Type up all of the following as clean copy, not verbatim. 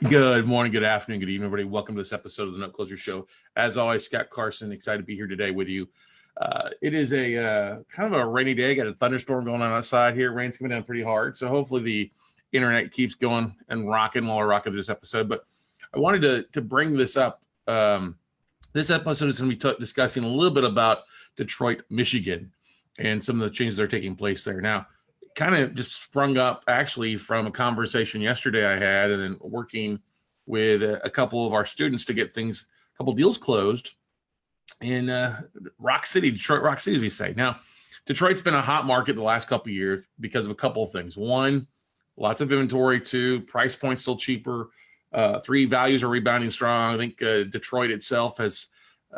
Good morning, good afternoon, good evening, everybody. Welcome to this episode of the Note Closer Show. As always, Scott Carson, excited to be here today with you. It is a kind of a rainy day. Got a thunderstorm going on outside here. Rain's coming down pretty hard. So hopefully the internet keeps going and rocking while we're rocking through this episode. But I wanted to bring this up. This episode is going to be discussing a little bit about Detroit, Michigan, and some of the changes that are taking place there. Now, kind of just sprung up actually from a conversation yesterday I had, and then working with a couple of our students to get a couple deals closed in Rock City, Detroit Rock City, as we say. Now, Detroit's been a hot market the last couple of years because of a couple of things. One, lots of inventory. Two, price points still cheaper. Three, values are rebounding strong. I think Detroit itself has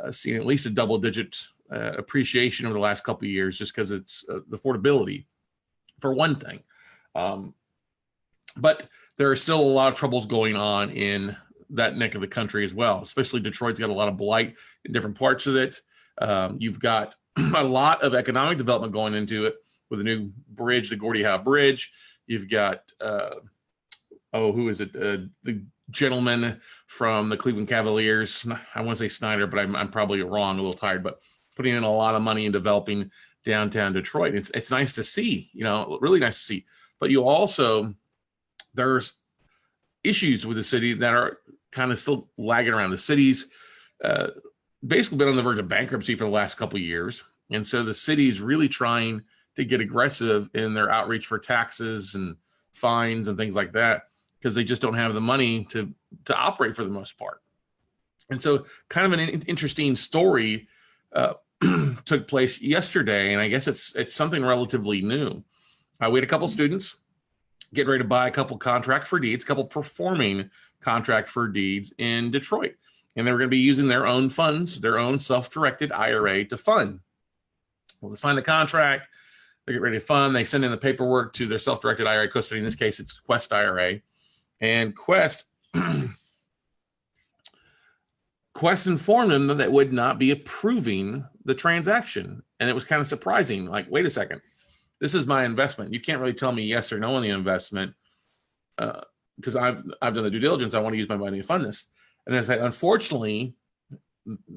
seen at least a double-digit appreciation over the last couple of years just because it's the affordability, for one thing. But there are still a lot of troubles going on in that neck of the country as well, especially Detroit's got a lot of blight in different parts of it. You've got a lot of economic development going into it with a new bridge, the Gordie Howe Bridge. You've got, who is it? The gentleman from the Cleveland Cavaliers. I want to say Snyder, but I'm probably wrong, a little tired, but putting in a lot of money in developing downtown Detroit. It's nice to see, really nice to see. But you also, there's issues with the city that are kind of still lagging around. The city's basically been on the verge of bankruptcy for the last couple of years. And so the city's really trying to get aggressive in their outreach for taxes and fines and things like that, because they just don't have the money to operate for the most part. And so kind of an interesting story took place yesterday, and I guess it's something relatively new. We had a couple students getting ready to buy a couple contract for deeds, a couple performing contract for deeds in Detroit, and they were going to be using their own funds, their own self-directed IRA to fund. Well, they sign the contract, they get ready to fund, they send in the paperwork to their self-directed IRA custody. In this case, it's Quest IRA, and Quest informed them that it would not be approving the transaction. And it was kind of surprising. Like, wait a second, this is my investment. You can't really tell me yes or no on the investment because I've done the due diligence. I want to use my money to fund this. And I said, unfortunately,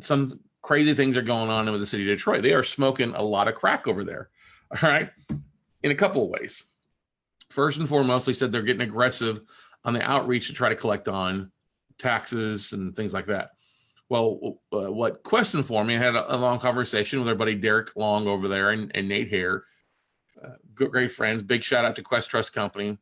some crazy things are going on with the city of Detroit. They are smoking a lot of crack over there. All right. In a couple of ways. First and foremost, they said they're getting aggressive on the outreach to try to collect on taxes and things like that. Well, what Quest informed me, I had a long conversation with our buddy Derek Long over there and Nate Hare, great friends. Big shout out to Quest Trust Company.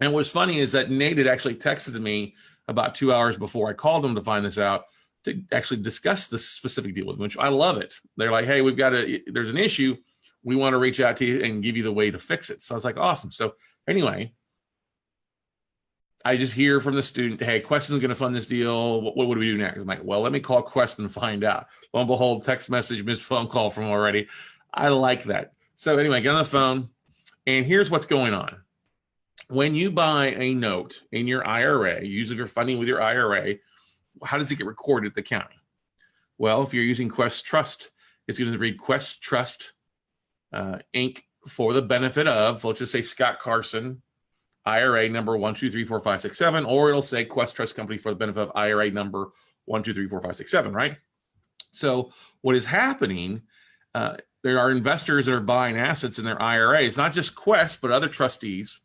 And what's funny is that Nate had actually texted me about 2 hours before I called him to find this out, to actually discuss this specific deal with him, which I love it. They're like, hey, there's an issue. We want to reach out to you and give you the way to fix it. So I was like, awesome. So anyway, I just hear from the student, hey, Quest is going to fund this deal. What do we do next? I'm like, well, let me call Quest and find out. Lo and behold, text message, missed phone call from already. I like that. So anyway, get on the phone, and here's what's going on. When you buy a note in your IRA, use of your funding with your IRA, how does it get recorded at the county? Well, if you're using Quest Trust, it's going to read Quest Trust Inc. for the benefit of, let's just say Scott Carson, IRA number 1234567, or it'll say Quest Trust Company for the benefit of IRA number 1234567, right? So what is happening, there are investors that are buying assets in their IRAs, not just Quest, but other trustees.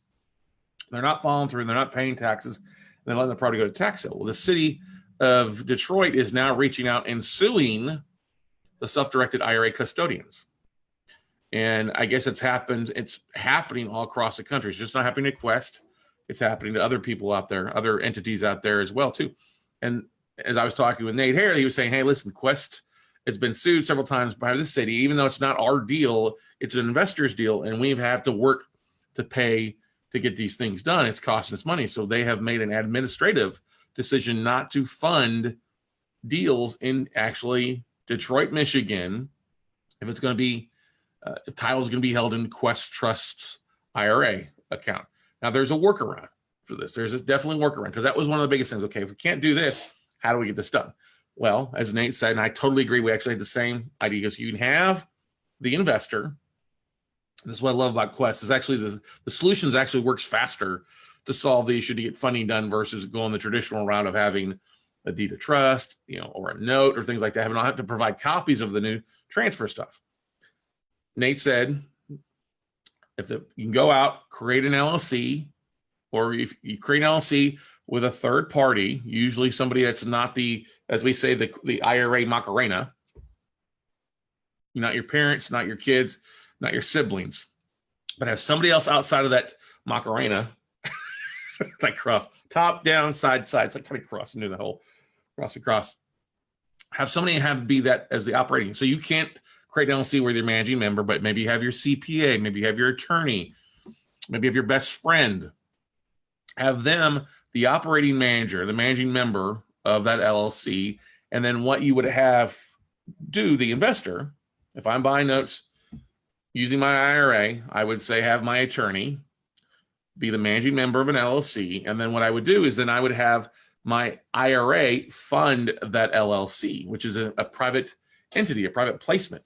They're not following through, they're not paying taxes, they're letting the property go to tax sale. Well, the city of Detroit is now reaching out and suing the self-directed IRA custodians. And I guess it's happening all across the country. It's just not happening to Quest. It's happening to other people out there, other entities out there as well, too. And as I was talking with Nate Hare, he was saying, hey, listen, Quest has been sued several times by the city, even though it's not our deal, it's an investor's deal, and we've had to work to pay to get these things done. It's costing us money. So they have made an administrative decision not to fund deals in actually Detroit, Michigan, if it's going to be if title is going to be held in Quest Trust's IRA account. Now, there's a workaround for this. There's definitely a workaround, because that was one of the biggest things. Okay, if we can't do this, how do we get this done? Well, as Nate said, and I totally agree, we actually had the same idea, because you can have the investor. This is what I love about Quest, is actually the solutions actually works faster to solve the issue to get funding done versus going the traditional route of having a deed of trust, or a note or things like that. Having not have to provide copies of the new transfer stuff. Nate said, you can go out, create an LLC, or if you create an LLC with a third party, usually somebody that's not as we say, the IRA Macarena, not your parents, not your kids, not your siblings, but have somebody else outside of that Macarena, like cross, top, down, side, side. It's like kind of cross into the whole across. Have somebody be that as the operating. So you can't create an LLC with your managing member, but maybe you have your CPA, maybe you have your attorney, maybe you have your best friend. Have them the operating manager, the managing member of that LLC, and then what you would have do the investor. If I'm buying notes using my IRA, I would say have my attorney be the managing member of an LLC. And then what I would do is then I would have my IRA fund that LLC, which is a private entity, a private placement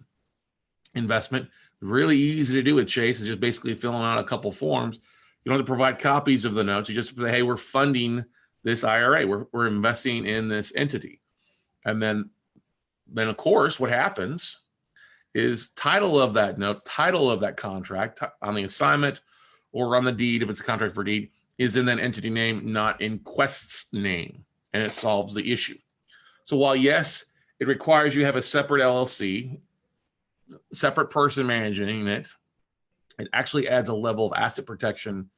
investment. Really easy to do with Chase. It's just basically filling out a couple forms. You don't have to provide copies of the notes. You just say, hey, we're funding this IRA. We're investing in this entity. And then of course, what happens is title of that note, title of that contract on the assignment or on the deed, if it's a contract for deed, is in that entity name, not in Quest's name, and it solves the issue. So while yes, it requires you have a separate LLC, separate person managing it, it actually adds a level of asset protection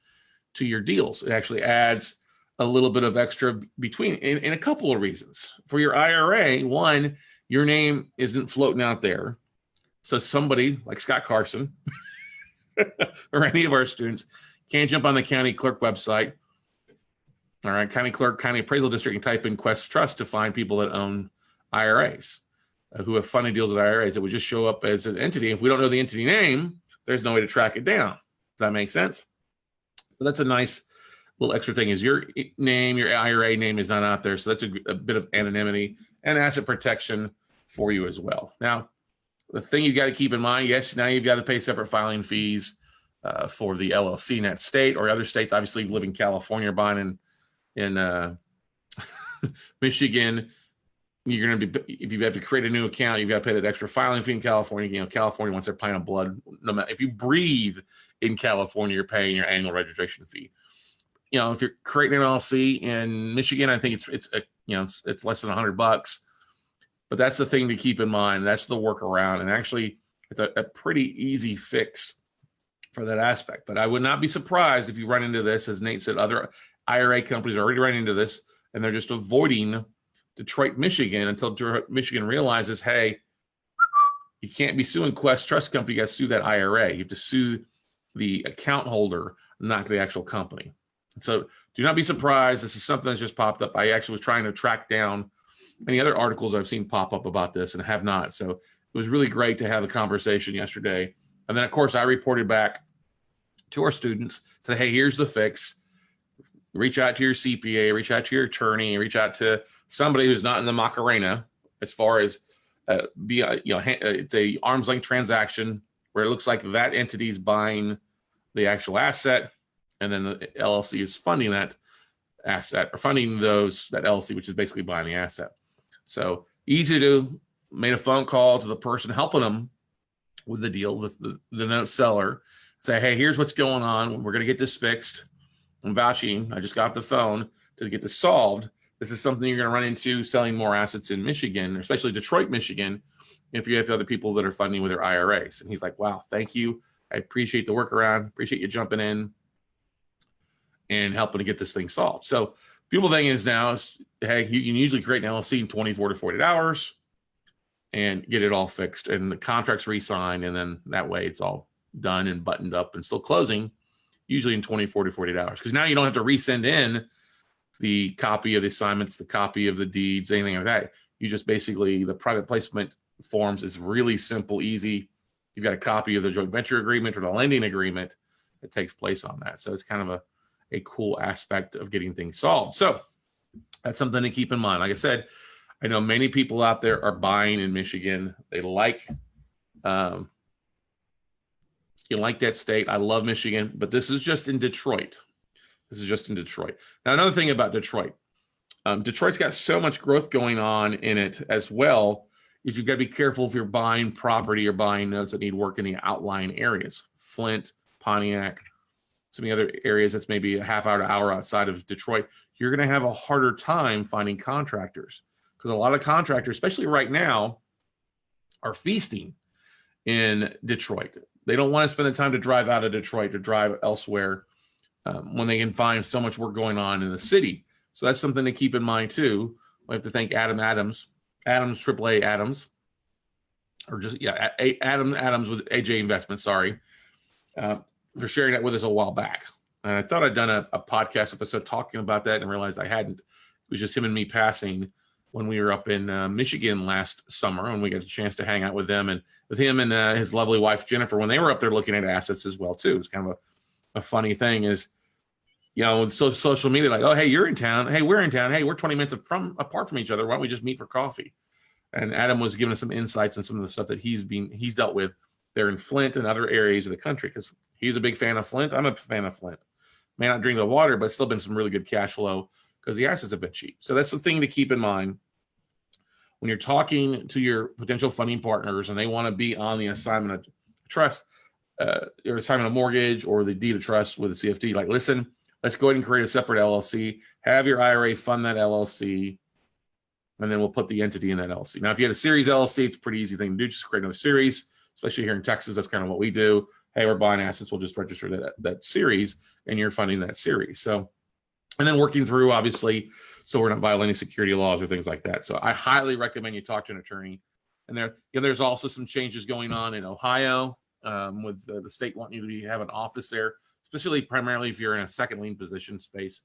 to your deals. It actually adds a little bit of extra between, in a couple of reasons. For your IRA, one, your name isn't floating out there. So somebody like Scott Carson or any of our students can't jump on the county clerk website, all right, county clerk, county appraisal district, and type in Quest Trust to find people that own IRAs, who have funding deals with IRAs. That would just show up as an entity. If we don't know the entity name, there's no way to track it down. Does that make sense? So that's a nice little extra thing, is your name, your IRA name is not out there. So that's a bit of anonymity and asset protection for you as well. Now, the thing you got to keep in mind, yes, now you've got to pay separate filing fees for the LLC in that state or other states. Obviously, you live in California, buying in Michigan, you're going to be, if you have to create a new account, you've got to pay that extra filing fee in California. California wants their pint of blood. No matter if you breathe in California, you're paying your annual registration fee. If you're creating an LLC in Michigan, I think it's less than $100. But that's the thing to keep in mind. That's the workaround, and actually, it's a pretty easy fix for that aspect. But I would not be surprised if you run into this, as Nate said. Other IRA companies are already running into this, and they're just avoiding Detroit, Michigan, until Michigan realizes, hey, you can't be suing Quest Trust Company. You got to sue that IRA. You have to sue the account holder, not the actual company. So do not be surprised. This is something that's just popped up. I actually was trying to track down any other articles I've seen pop up about this and have not. So it was really great to have a conversation yesterday. And then, of course, I reported back to our students, said, hey, here's the fix. Reach out to your CPA, reach out to your attorney, reach out to somebody who's not in the Macarena, as far as it's a arm's length transaction where it looks like that entity is buying the actual asset, and then the LLC is funding that asset, or funding that LLC, which is basically buying the asset. So easy to do. Made a phone call to the person helping them with the deal, with the note seller, say, hey, here's what's going on. We're going to get this fixed. I'm vouching. I just got off the phone to get this solved. This is something you're going to run into selling more assets in Michigan, especially Detroit, Michigan, if you have other people that are funding with their IRAs. And he's like, wow, thank you. I appreciate the workaround. Appreciate you jumping in and helping to get this thing solved. So beautiful thing is now, hey, you can usually create an LLC in 24 to 48 hours and get it all fixed, and the contract's re-signed, and then that way it's all done and buttoned up and still closing, usually in 24 to 48 hours. Because now you don't have to resend in the copy of the assignments, the copy of the deeds, anything like that. You just basically, the private placement forms is really simple, easy. You've got a copy of the joint venture agreement or the lending agreement that takes place on that. So it's kind of a cool aspect of getting things solved. So that's something to keep in mind. Like I said, I know many people out there are buying in Michigan. They like, you like that state. I love Michigan, but this is just in Detroit. This is just in Detroit. Now, another thing about Detroit, Detroit's got so much growth going on in it as well, is you've got to be careful if you're buying property or buying notes that need work in the outlying areas. Flint, Pontiac, some of the other areas that's maybe a half hour to hour outside of Detroit, you're going to have a harder time finding contractors, because a lot of contractors, especially right now, are feasting in Detroit. They don't want to spend the time to drive out of Detroit to drive elsewhere when they can find so much work going on in the city. So that's something to keep in mind too. We have to thank Adam Adams, AAA Adams, or just, yeah, Adam Adams with AJ Investments, sorry, for sharing that with us a while back. And I thought I'd done a podcast episode talking about that and realized I hadn't. It was just him and me passing when we were up in Michigan last summer, and we got a chance to hang out with them and with him and his lovely wife, Jennifer, when they were up there looking at assets as well too. It's kind of a funny thing is, you know, with social media, like, oh, hey, you're in town. Hey, we're in town. Hey, we're 20 minutes apart from each other. Why don't we just meet for coffee? And Adam was giving us some insights on some of the stuff that he's dealt with there in Flint and other areas of the country, because he's a big fan of Flint. I'm a fan of Flint. May not drink the water, but still been some really good cash flow because the assets have been cheap. So that's the thing to keep in mind when you're talking to your potential funding partners and they want to be on the assignment of trust, or assignment of mortgage or the deed of trust with the CFD. Like, listen, let's go ahead and create a separate LLC, have your IRA fund that LLC, and then we'll put the entity in that LLC. Now, if you had a series LLC, it's a pretty easy thing to do. Just create another series, especially here in Texas. That's kind of what we do. Hey, we're buying assets. We'll just register that series, and you're funding that series. So, and then working through, obviously, so we're not violating security laws or things like that. So I highly recommend you talk to an attorney. And there's also some changes going on in Ohio with the state wanting you to have an office there, especially primarily if you're in a second lien position space.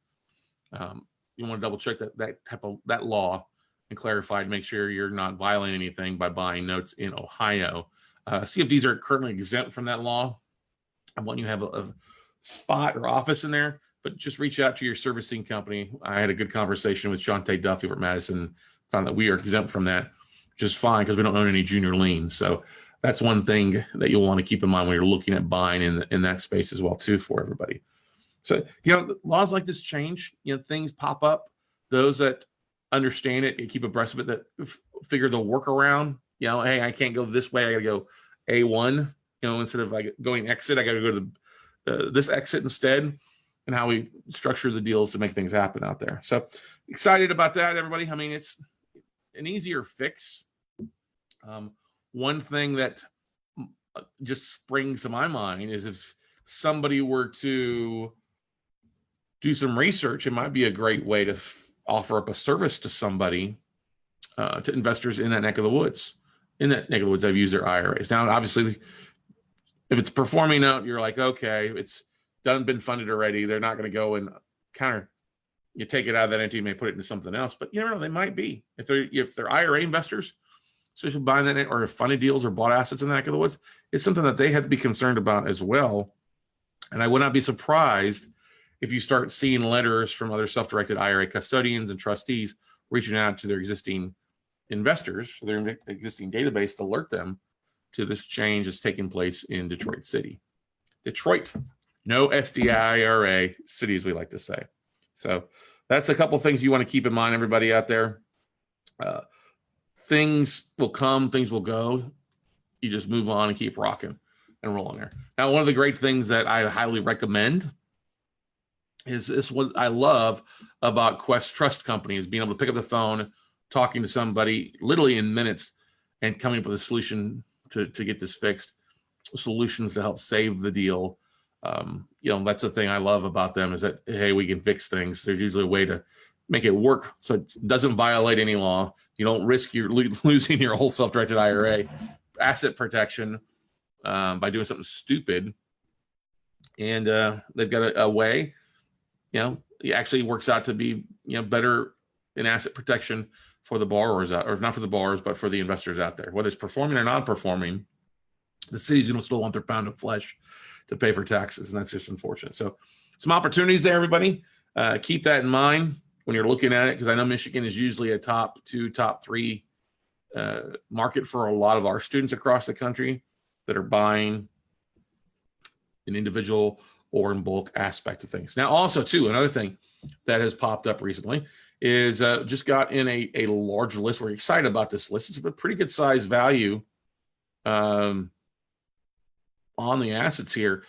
You want to double check that law and clarify to make sure you're not violating anything by buying notes in Ohio. CFDs are currently exempt from that law. I want you to have a spot or office in there, but just reach out to your servicing company. I had a good conversation with Shantae Duffy over at Madison, found that we are exempt from that, which is fine because we don't own any junior liens. So that's one thing that you'll want to keep in mind when you're looking at buying in that space as well too for everybody. So, you know, laws like this change, you know, things pop up. Those that understand it and keep abreast of it, that figure the workaround, you know, hey, I can't go this way. I got to go A1, you know, instead of like going exit, I got to go to this exit instead, and how we structure the deals to make things happen out there. So excited about that, everybody. I mean, it's an easier fix. One thing that just springs to my mind is if somebody were to do some research, it might be a great way to offer up a service to somebody, to investors in that neck of the woods. In that neck of the woods, I've used their IRAs. Now, obviously, if it's performing note, you're like, okay, it's been funded already. They're not going to go and you take it out of that entity and may put it into something else. But you never know, they might be. If they're IRA investors, especially buying that or funded deals or bought assets in the neck of the woods, it's something that they have to be concerned about as well. And I would not be surprised if you start seeing letters from other self-directed IRA custodians and trustees reaching out to their existing investors, their existing database, to alert them to this change that's taking place in Detroit City. Detroit, no SDIRA city, as we like to say. So that's a couple things you want to keep in mind, everybody out there. Things will come, things will go. You just move on and keep rocking and rolling there. Now, one of the great things that I highly recommend is what I love about Quest Trust Company is being able to pick up the phone, talking to somebody literally in minutes and coming up with a solution to get this fixed, solutions to help save the deal. You know, that's the thing I love about them is that, hey, we can fix things. There's usually a way to make it work so it doesn't violate any law. You don't risk your losing your whole self-directed IRA asset protection by doing something stupid. And they've got a way, you know, it actually works out to be, you know, better in asset protection for the borrowers out, or not for the borrowers, but for the investors out there. Whether it's performing or non-performing, the city's going to still want their pound of flesh to pay for taxes, and that's just unfortunate. So some opportunities there, everybody. Keep that in mind when you're looking at it, because I know Michigan is usually a top 2, top 3 market for a lot of our students across the country that are buying an individual or in bulk aspect of things. Now, also too, another thing that has popped up recently is just got in a larger list. We're excited about this list. It's a pretty good size value on the assets here.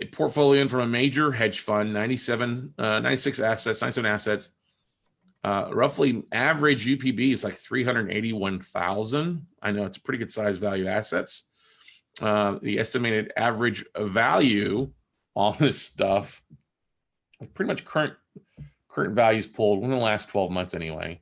A portfolio in from a major hedge fund, 97 assets. Roughly average UPB is like 381,000. I know it's a pretty good size value assets. The estimated average value on this stuff, pretty much current values pulled in the last 12 months anyway,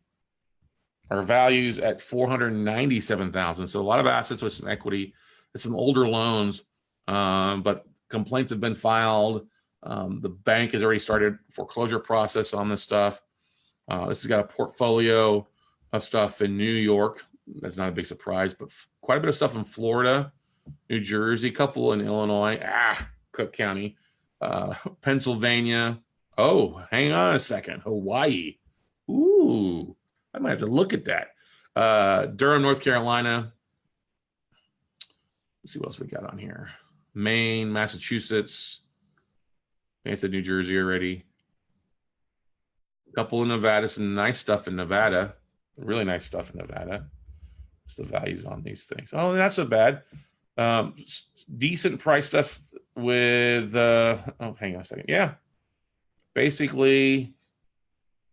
are values at 497,000. So a lot of assets with some equity, some older loans, but complaints have been filed. The bank has already started foreclosure process on this stuff. This has got a portfolio of stuff in New York. That's not a big surprise, but quite a bit of stuff in Florida, New Jersey, a couple in Illinois, Cook County, Pennsylvania. Oh, hang on a second. Hawaii. Ooh, I might have to look at that. Durham, North Carolina. Let's see what else we got on here. Maine, Massachusetts. I think I said New Jersey already. A couple in Nevada, some nice stuff in Nevada. Really nice stuff in Nevada. What's the values on these things? Oh, not so bad. Decent price stuff with, oh, hang on a second. Yeah. Basically,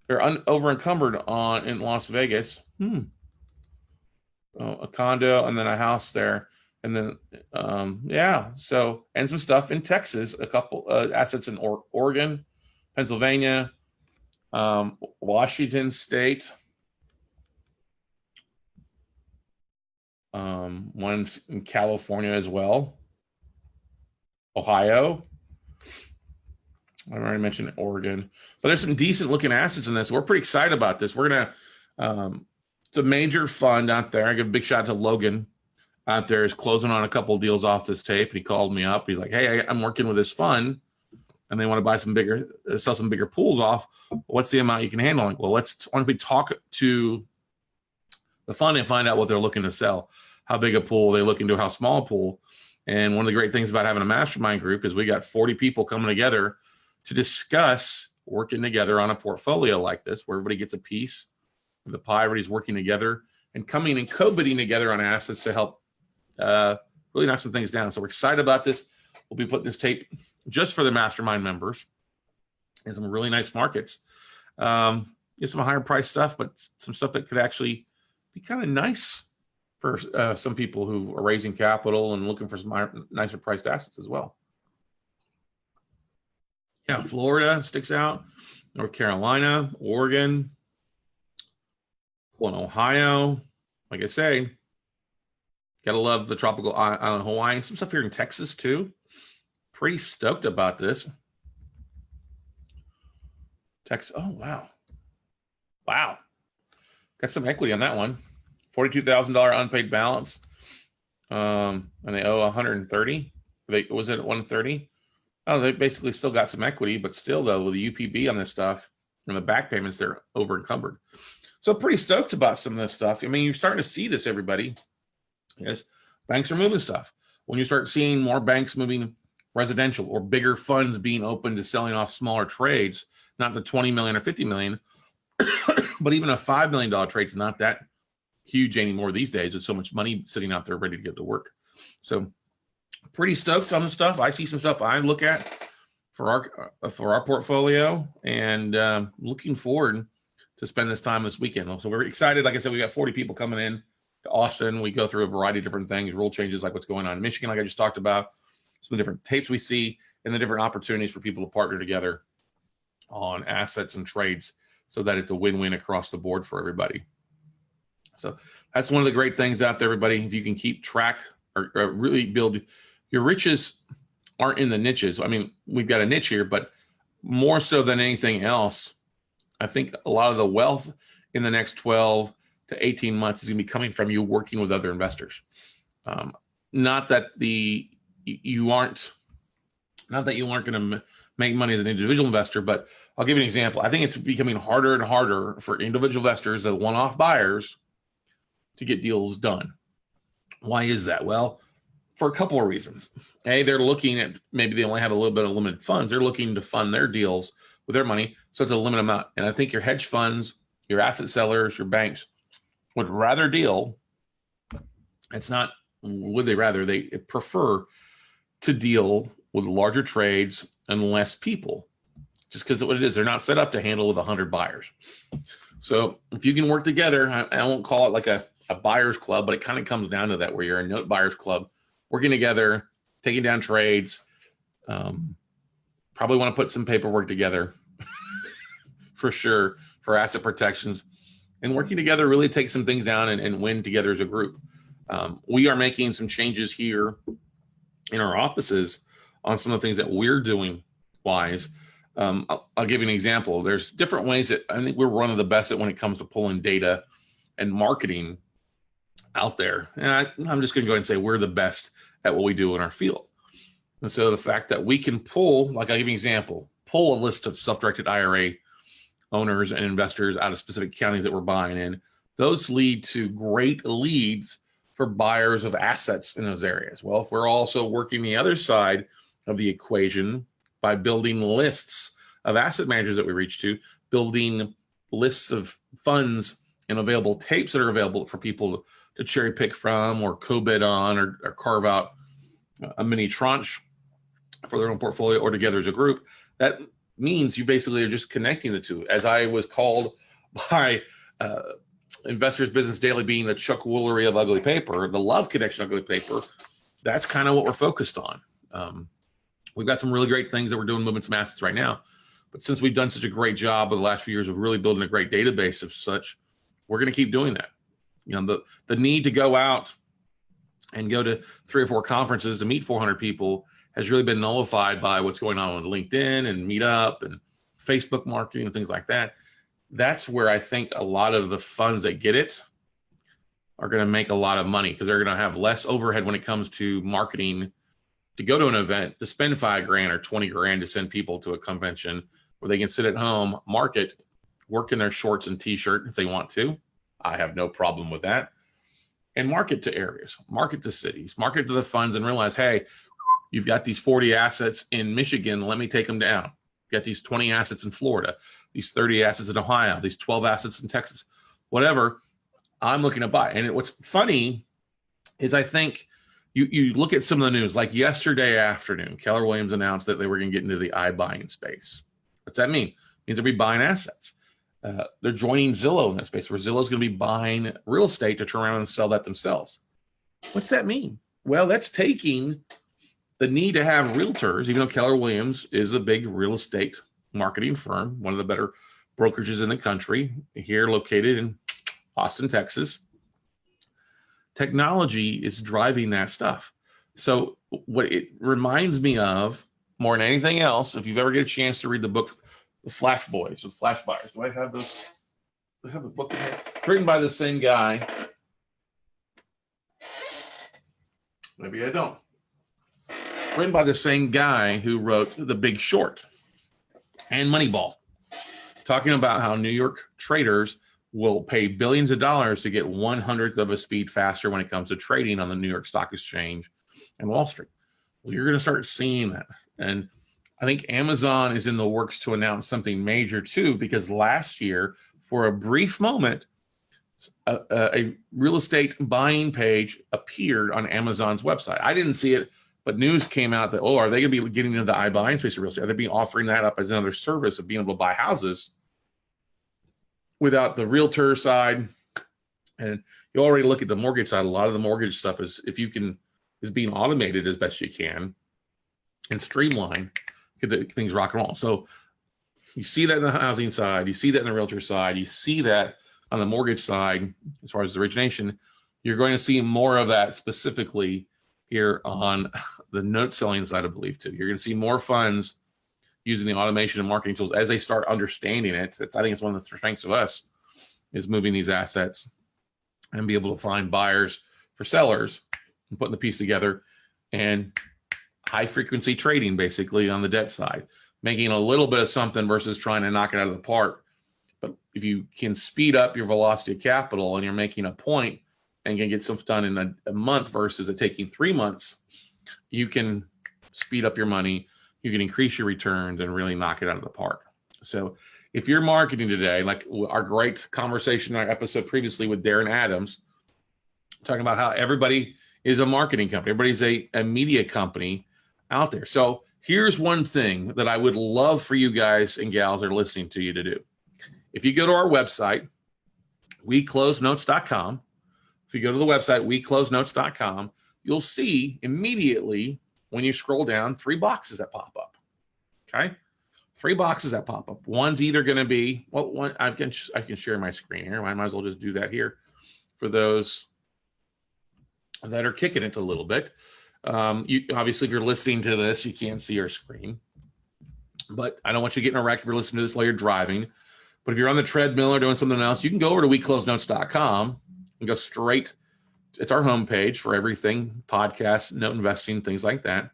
they're over encumbered in Las Vegas. A condo and then a house there. And then, yeah, so, and some stuff in Texas, a couple assets in Oregon, Pennsylvania, Washington State, one's in California as well, Ohio. I already mentioned Oregon, but there's some decent looking assets in this. We're pretty excited about this. We're gonna, it's a major fund out there. I give a big shout out to Logan out there, is closing on a couple of deals off this tape. And he called me up. He's like, hey, I'm working with this fund and they want to buy some bigger, sell some bigger pools off. What's the amount you can handle? Like, well, why don't we talk to the fund and find out what they're looking to sell? How big a pool they looking to, how small a pool. And one of the great things about having a mastermind group is we got 40 people coming together to discuss working together on a portfolio like this, where everybody gets a piece of the pie, everybody's working together and coming and co-bidding together on assets to help really knock some things down. So we're excited about this. We'll be putting this tape just for the mastermind members in some really nice markets. Some higher price stuff, but some stuff that could actually be kind of nice for some people who are raising capital and looking for some nicer priced assets as well. Yeah, Florida sticks out, North Carolina, Oregon, well, Ohio. Like I say, gotta love the tropical island Hawaii. Some stuff here in Texas too. Pretty stoked about this. Texas. Oh wow, wow. Got some equity on that one. $42,000 unpaid balance, and they owe 130. Was it at 130? Oh, they basically still got some equity, but still though, with the UPB on this stuff and the back payments, they're over encumbered. So pretty stoked about some of this stuff. I mean, you're starting to see this, everybody. Yes, banks are moving stuff. When you start seeing more banks moving residential or bigger funds being open to selling off smaller trades, not the 20 million or 50 million, but even a $5 million trade is not that huge anymore these days with so much money sitting out there ready to get to work. So pretty stoked on the stuff. I see some stuff I look at for our portfolio, and looking forward to spend this time this weekend. So we're excited. Like I said, we got 40 people coming in to Austin. We go through a variety of different things, rule changes like what's going on in Michigan, like I just talked about, some of the different tapes we see, and the different opportunities for people to partner together on assets and trades so that it's a win-win across the board for everybody. So that's one of the great things out there, everybody. If you can keep track or really build your riches, aren't in the niches. I mean, we've got a niche here, but more so than anything else, I think a lot of the wealth in the next 12 to 18 months is going to be coming from you working with other investors. Not that you aren't going to make money as an individual investor, but I'll give you an example. I think it's becoming harder and harder for individual investors, the one-off buyers, to get deals done. Why is that? Well, for a couple of reasons. They're looking at, maybe they only have a little bit of limited funds. They're looking to fund their deals with their money. So it's a limited amount. And I think your hedge funds, your asset sellers, your banks would rather deal. It's not would they rather, they prefer to deal with larger trades and less people, just because of what it is. They're not set up to handle with 100 buyers. So if you can work together, I won't call it like a buyer's club, but it kind of comes down to that, where you're a note buyer's club, working together, taking down trades. Probably want to put some paperwork together for sure, for asset protections, and working together really take some things down and win together as a group. We are making some changes here in our offices on some of the things that we're doing wise. I'll give you an example. There's different ways that I think we're one of the best at when it comes to pulling data and marketing out there. And I'm just going to go ahead and say we're the best at what we do in our field. And so the fact that we can pull, like I'll give you an example, pull a list of self-directed IRA owners and investors out of specific counties that we're buying in, those lead to great leads for buyers of assets in those areas. Well, if we're also working the other side of the equation by building lists of asset managers that we reach to, building lists of funds and available tapes that are available for people to cherry pick from or co-bid on or carve out a mini tranche for their own portfolio or together as a group, that means you basically are just connecting the two. As I was called by Investors Business Daily being the Chuck Woolery of ugly paper, the love connection of ugly paper, that's kind of what we're focused on. We've got some really great things that we're doing, moving some assets right now. But since we've done such a great job over the last few years of really building a great database of such, we're going to keep doing that. You know, the need to go out and go to 3 or 4 conferences to meet 400 people has really been nullified by what's going on with LinkedIn and Meetup and Facebook marketing and things like that. That's where I think a lot of the funds that get it are going to make a lot of money, because they're going to have less overhead when it comes to marketing to go to an event, to spend $5 grand or 20 grand to send people to a convention where they can sit at home, market, work in their shorts and t-shirt if they want to. I have no problem with that. And market to areas, market to cities, market to the funds, and realize, hey, you've got these 40 assets in Michigan. Let me take them down. You've got these 20 assets in Florida, these 30 assets in Ohio, these 12 assets in Texas, whatever. I'm looking to buy. And what's funny is I think you look at some of the news, like yesterday afternoon, Keller Williams announced that they were going to get into the iBuying space. What's that mean? It means they'll be buying assets. They're joining Zillow in that space, where Zillow's going to be buying real estate to turn around and sell that themselves. What's that mean? Well, that's taking the need to have realtors, even though Keller Williams is a big real estate marketing firm, one of the better brokerages in the country, here located in Austin, Texas. Technology is driving that stuff. So what it reminds me of more than anything else, if you've ever get a chance to read the book, The Flash Boys, The Flash Buyers. Do I have this? I have the book in here. Written by the same guy. Maybe I don't. Written by the same guy who wrote The Big Short and Moneyball, talking about how New York traders will pay billions of dollars to get 1/100th of a speed faster when it comes to trading on the New York Stock Exchange and Wall Street. Well, you're going to start seeing that. And I think Amazon is in the works to announce something major too, because last year, for a brief moment, a real estate buying page appeared on Amazon's website. I didn't see it, but news came out that, are they going to be getting into the iBuying space of real estate? Are they being offering that up as another service of being able to buy houses without the realtor side? And you already look at the mortgage side. A lot of the mortgage stuff is, is being automated as best you can and streamlined, get things rock and roll. So you see that in the housing side, you see that in the realtor side, you see that on the mortgage side as far as the origination. You're going to see more of that specifically here on the note selling side, I believe, too. You're going to see more funds using the automation and marketing tools as they start understanding it. I think it's one of the strengths of us, is moving these assets and be able to find buyers for sellers and putting the piece together, and high frequency trading basically on the debt side, making a little bit of something versus trying to knock it out of the park. But if you can speed up your velocity of capital and you're making a point and can get stuff done in a month versus it taking 3 months, you can speed up your money, you can increase your returns and really knock it out of the park. So if you're marketing today, like our great conversation in our episode previously with Darren Adams, talking about how everybody is a marketing company, everybody's a media company out there. So here's one thing that I would love for you guys and gals that are listening to you to do. If you go to our website, weclosenotes.com, if you go to the website, weclosenotes.com, you'll see immediately when you scroll down 3 boxes that pop up. Okay? 3 boxes that pop up. One's either going to be, well, one, I can share my screen here. I might as well just do that here for those that are kicking it a little bit. You obviously, if you're listening to this, you can't see our screen, but I don't want you to get in a wreck if you're listening to this while you're driving. But if you're on the treadmill or doing something else, you can go over to weclosenotes.com and go straight. It's our homepage for everything, podcasts, note investing, things like that.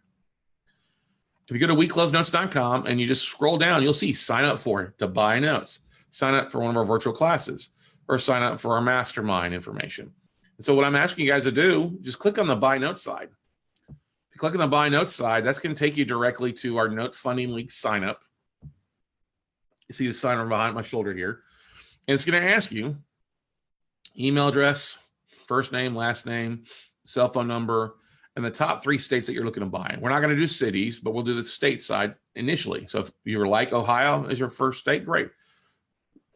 If you go to weclosenotes.com and you just scroll down, you'll see sign up for to buy notes, sign up for one of our virtual classes, or sign up for our mastermind information. And so what I'm asking you guys to do, just click on the buy notes side. If you click on the buy notes side, that's going to take you directly to our Note Funding League sign up. You see the sign behind my shoulder here. And it's going to ask you email address, first name, last name, cell phone number, and the top 3 states that you're looking to buy. We're not going to do cities, but we'll do the state side initially. So if you were like Ohio is your first state, great.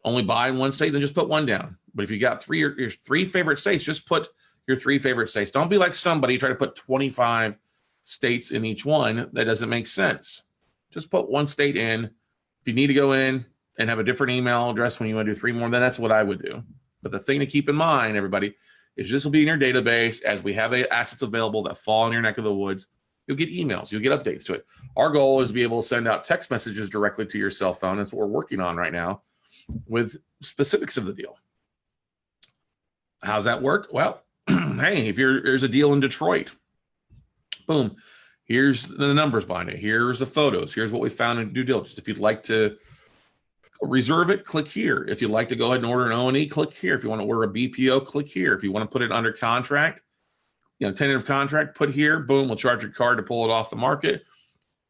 Only buy in one state, then just put 1 down. But if you got your 3 favorite states, just put your 3 favorite states. Don't be like somebody try to put 25 states in each one. That doesn't make sense. Just put 1 state in. If you need to go in and have a different email address when you want to do 3 more, then that's what I would do. But the thing to keep in mind, everybody, is this will be in your database as we have assets available that fall in your neck of the woods. You'll get emails. You'll get updates to it. Our goal is to be able to send out text messages directly to your cell phone. That's what we're working on right now with specifics of the deal. How's that work? Well, hey, if there's a deal in Detroit, boom, here's the numbers behind it. Here's the photos. Here's what we found in due diligence. If you'd like to reserve it, click here. If you'd like to go ahead and order an O&E, click here. If you want to order a BPO, click here. If you want to put it under contract, tentative contract, put here. Boom, we'll charge your card to pull it off the market.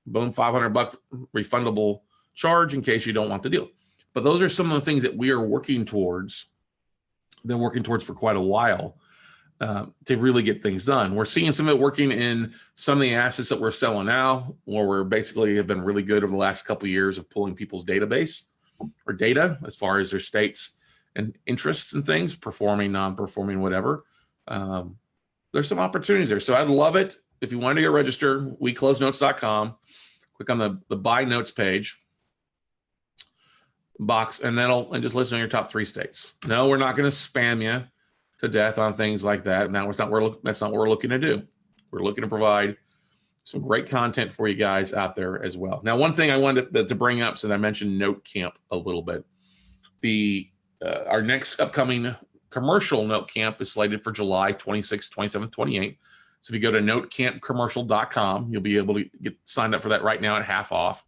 Boom, $500 refundable charge in case you don't want the deal. But those are some of the things that we are working towards, been working towards for quite a while to really get things done. We're seeing some of it working in some of the assets that we're selling now, where we're basically have been really good over the last couple of years of pulling people's database or data as far as their states and interests and things, performing, non-performing, whatever. There's some opportunities there. So I'd love it if you wanted to get registered, weclosenotes.com, click on the buy notes page box, and just listen to your top 3 states. No, we're not going to spam you to death on things like that. Now, that's not what we're looking to do. We're looking to provide some great content for you guys out there as well. Now, one thing I wanted to bring up, since I mentioned Note Camp a little bit, our next upcoming commercial Note Camp is slated for July 26th, 27th, 28th. So if you go to notecampcommercial.com, you'll be able to get signed up for that right now at half off.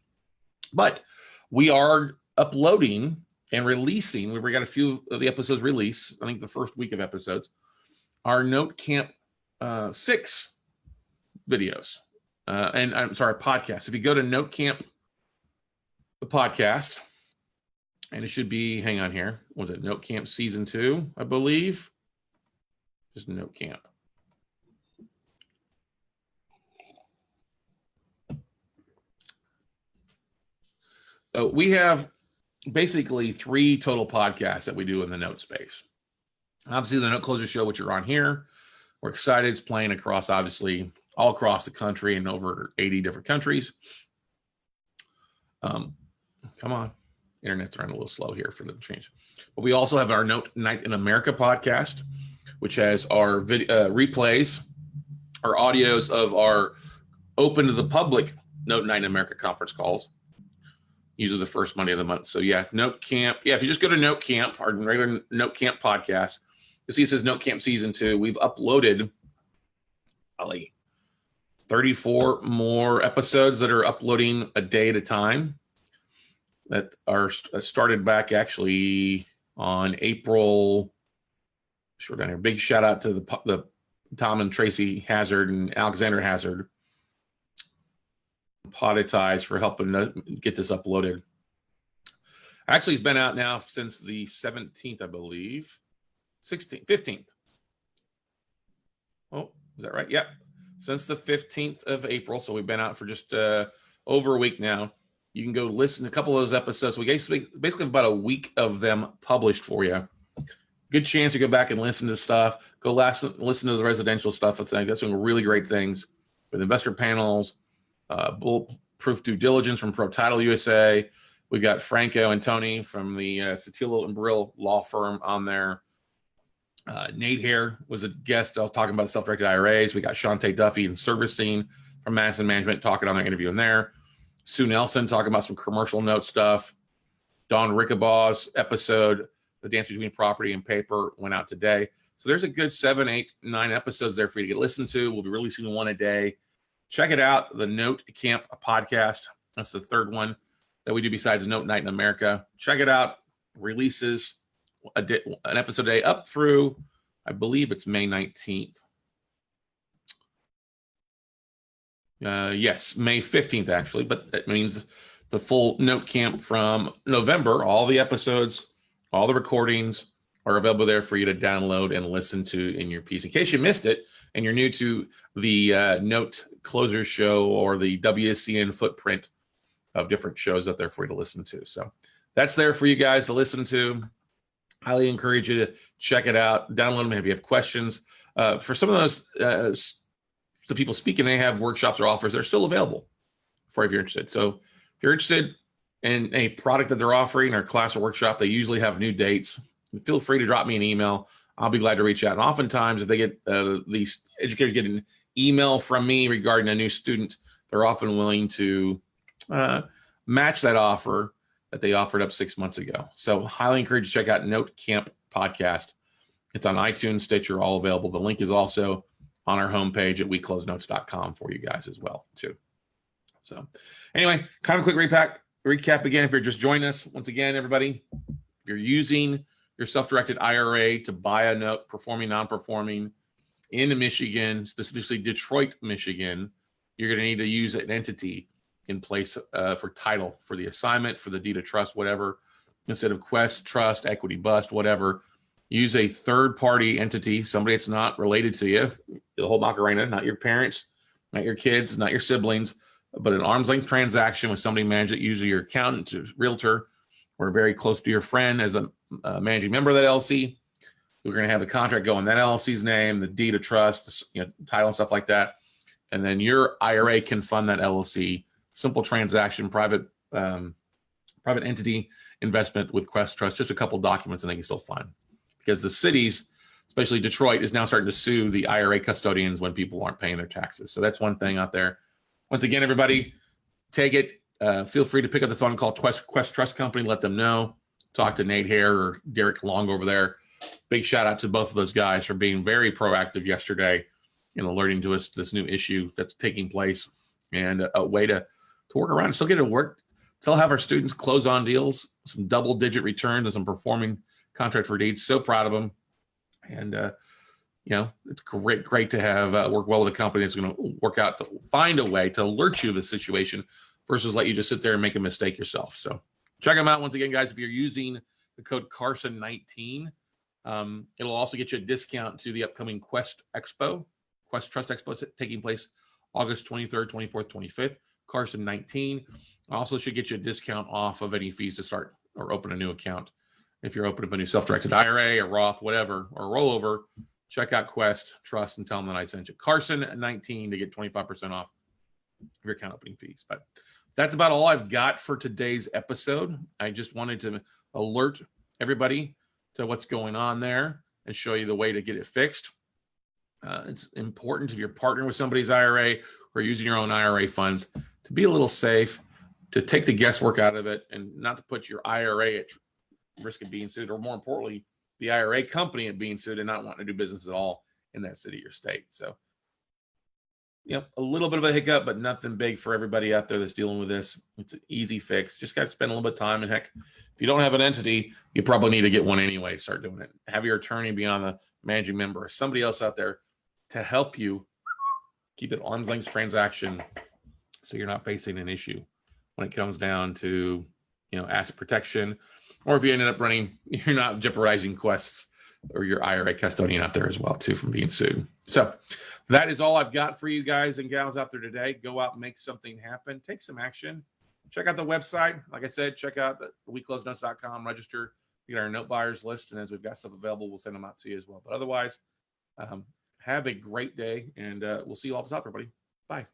But we are uploading and releasing, we've got a few of the episodes released, I think the first week of episodes, our Note Camp 6 videos. And I'm sorry, podcast. If you go to Note Camp, the podcast, and it should be, hang on here, was it Note Camp Season 2, I believe? Just Note Camp. So we have basically 3 total podcasts that we do in the note space. Obviously, the Note Closer Show, which you're on here, we're excited. It's playing across, obviously, all across the country and over 80 different countries. Come on. Internet's running a little slow here for the change. But we also have our Note Night in America podcast, which has our replays, our audios of our open to the public Note Night in America conference calls, usually the first Monday of the month. So yeah, Note Camp. Yeah, if you just go to Note Camp, our regular Note Camp podcast, you'll see it says Note Camp Season 2. We've uploaded 34 more episodes that are uploading a day at a time that are started back actually on April Sure, down here. Big shout out to the Tom and Tracy Hazard and Alexander Hazard, Potted Ties, for helping get this uploaded. Actually, it's been out now since the 17th, I believe. 16th, 15th. Oh, is that right? Yep. Since the 15th of April. So we've been out for just over a week now. You can go listen to a couple of those episodes. We basically have about a week of them published for you. Good chance to go back and listen to stuff. Go listen to the residential stuff. That's some really great things with investor panels, bulletproof due diligence from Pro Title USA. We got Franco and Tony from the Satillo and Brill law firm on there. Nate Hare was a guest. I was talking about self-directed IRAs. We got Shantae Duffy and Servicing from Madison Management talking on their interview in there. Sue Nelson talking about some commercial note stuff. Don Rickabaw's episode, The Dance Between Property and Paper, went out today. So there's a good 7, 8, 9 episodes there for you to get listened to. We'll be releasing one a day. Check it out, the Note Camp podcast. That's the third one that we do besides Note Night in America. Check it out. Releases an episode a day up through, I believe it's May 19th. Yes, May 15th, actually, but that means the full Note Camp from November. All the episodes, all the recordings are available there for you to download and listen to in your piece. In case you missed it and you're new to the Note Closer Show or the WCN footprint of different shows out there for you to listen to. So that's there for you guys to listen to. Highly encourage you to check it out, download them if you have questions. For some of those, the people speaking, they have workshops or offers that are still available for if you're interested. So if you're interested in a product that they're offering or class or workshop, they usually have new dates. Feel free to drop me an email. I'll be glad to reach out. And oftentimes, if they get these educators get an email from me regarding a new student, they're often willing to match that offer that they offered up 6 months ago. So highly encourage you to check out Note Camp Podcast. It's on iTunes, Stitcher, all available. The link is also on our homepage at weclosenotes.com for you guys as well, too. So anyway, kind of a quick recap again, if you're just joining us. Once again, everybody, if you're using your self-directed IRA to buy a note, performing, non-performing, in Michigan, specifically Detroit, Michigan, you're going to need to use an entity in place for title, for the assignment, for the deed of trust, whatever. Instead of Quest, Trust, Equity, Bust, whatever, use a third-party entity, somebody that's not related to you, the whole Macarena, not your parents, not your kids, not your siblings, but an arm's-length transaction with somebody managed it, usually your accountant, your realtor, or very close to your friend as a managing member of that LLC. We're going to have the contract go in that LLC's name, the deed of trust, title and stuff like that. And then your IRA can fund that LLC. Simple transaction, private entity investment with Quest Trust, just a couple documents and they can still fund. Because the cities, especially Detroit, is now starting to sue the IRA custodians when people aren't paying their taxes. So that's one thing out there. Once again, everybody, take it. Feel free to pick up the phone and call Quest Trust Company, let them know. Talk to Nate Hare or Derek Long over there. Big shout out to both of those guys for being very proactive yesterday in alerting to us this new issue that's taking place and a way to work around. Still get it to work. Still have our students close on deals, some double-digit returns and some performing contract for deeds. So proud of them. And, it's great to have work well with a company that's going to work out, to find a way to alert you of the situation versus let you just sit there and make a mistake yourself. So check them out. Once again, guys, if you're using the code Carson19, it'll also get you a discount to the upcoming Quest Trust Expo taking place August 23rd, 24th, 25th. Carson19 also should get you a discount off of any fees to start or open a new account. If you're opening up a new self-directed IRA or Roth, whatever, or rollover, check out Quest Trust and tell them that I sent you. Carson19 to get 25% off your account opening fees. But that's about all I've got for today's episode. I just wanted to alert everybody to what's going on there and show you the way to get it fixed. It's important if you're partnering with somebody's IRA or using your own IRA funds to be a little safe, to take the guesswork out of it and not to put your IRA at risk of being sued, or more importantly, the IRA company at being sued and not wanting to do business at all in that city or state. So, a little bit of a hiccup, but nothing big for everybody out there that's dealing with this. It's an easy fix. Just got to spend a little bit of time. And heck, if you don't have an entity, you probably need to get one anyway. Start doing it. Have your attorney be on the managing member or somebody else out there to help you keep it arm's length transaction so you're not facing an issue when it comes down to, asset protection, or if you ended up running, you're not jeopardizing Quest's or your IRA custodian out there as well too from being sued. So that is all I've got for you guys and gals out there today. Go out and make something happen. Take some action. Check out the website. Like I said, check out weclosenotes.com, register, get our note buyers list. And as we've got stuff available, we'll send them out to you as well. But otherwise, have a great day, and we'll see you all at the top, everybody. Bye.